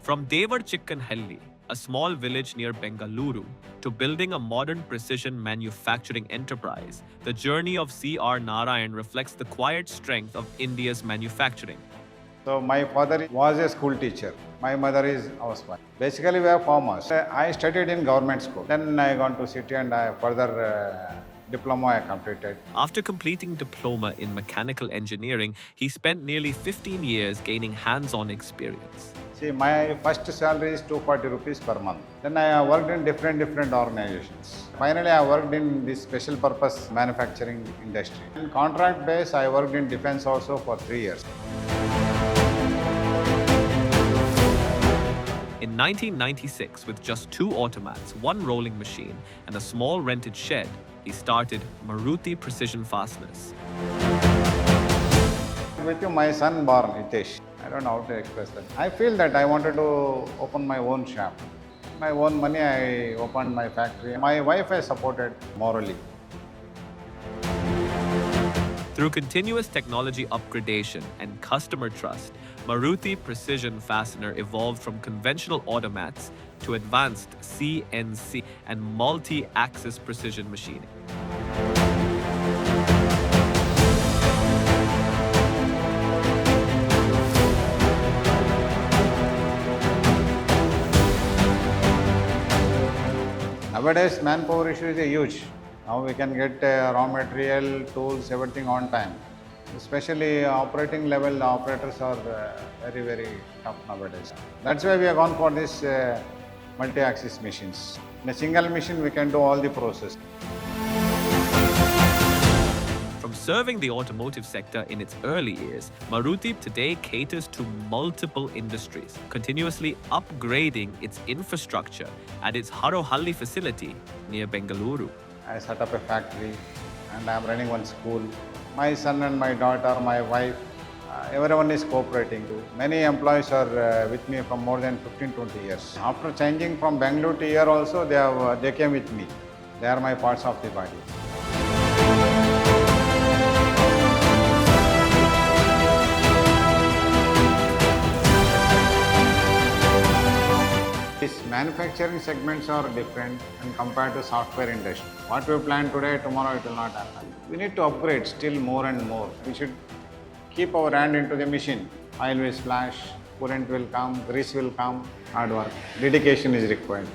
From Devarchikkanhalli, a small village near Bengaluru, to building a modern precision manufacturing enterprise, the journey of C.R. Narayana reflects the quiet strength of India's manufacturing. So my father was a school teacher. My mother is housewife. Basically, we are farmers. I studied in government school. Then I gone to city and I further diploma I completed. After completing diploma in mechanical engineering, he spent nearly 15 years gaining hands-on experience. See, my first salary is 240 rupees per month. Then I worked in different organizations. Finally, I worked in this special purpose manufacturing industry. In contract base, I worked in defense also for 3 years. In 1996, with just 2 automats, 1 rolling machine, and a small rented shed, he started Maruti Precision Fasteners. With you, my son born, Hitesh. I don't know how to express that. I feel that I wanted to open my own shop. My own money, I opened my factory. My wife I supported morally. Through continuous technology upgradation and customer trust, Maruti Precision Fastener evolved from conventional automats to advanced CNC and multi-axis precision machining. Nowadays, manpower issue is huge. Now we can get raw material, tools, everything on time. Especially operating level operators are very tough nowadays. That's why we have gone for this multi-axis machines. In a single machine, we can do all the process. From serving the automotive sector in its early years, Maruti today caters to multiple industries, continuously upgrading its infrastructure at its Harohalli facility near Bengaluru. I set up a factory and I am running one school. My son and my daughter, my wife, everyone is cooperating. Many employees are with me from more than 15-20 years. After changing from Bengaluru to here also, they came with me. They are my parts of the body. These manufacturing segments are different and compared to software industry. What we plan today, tomorrow it will not happen. We need to upgrade still more and more. We should keep our hand into the machine. Oil will splash, coolant will come, grease will come, hard work. Dedication is required.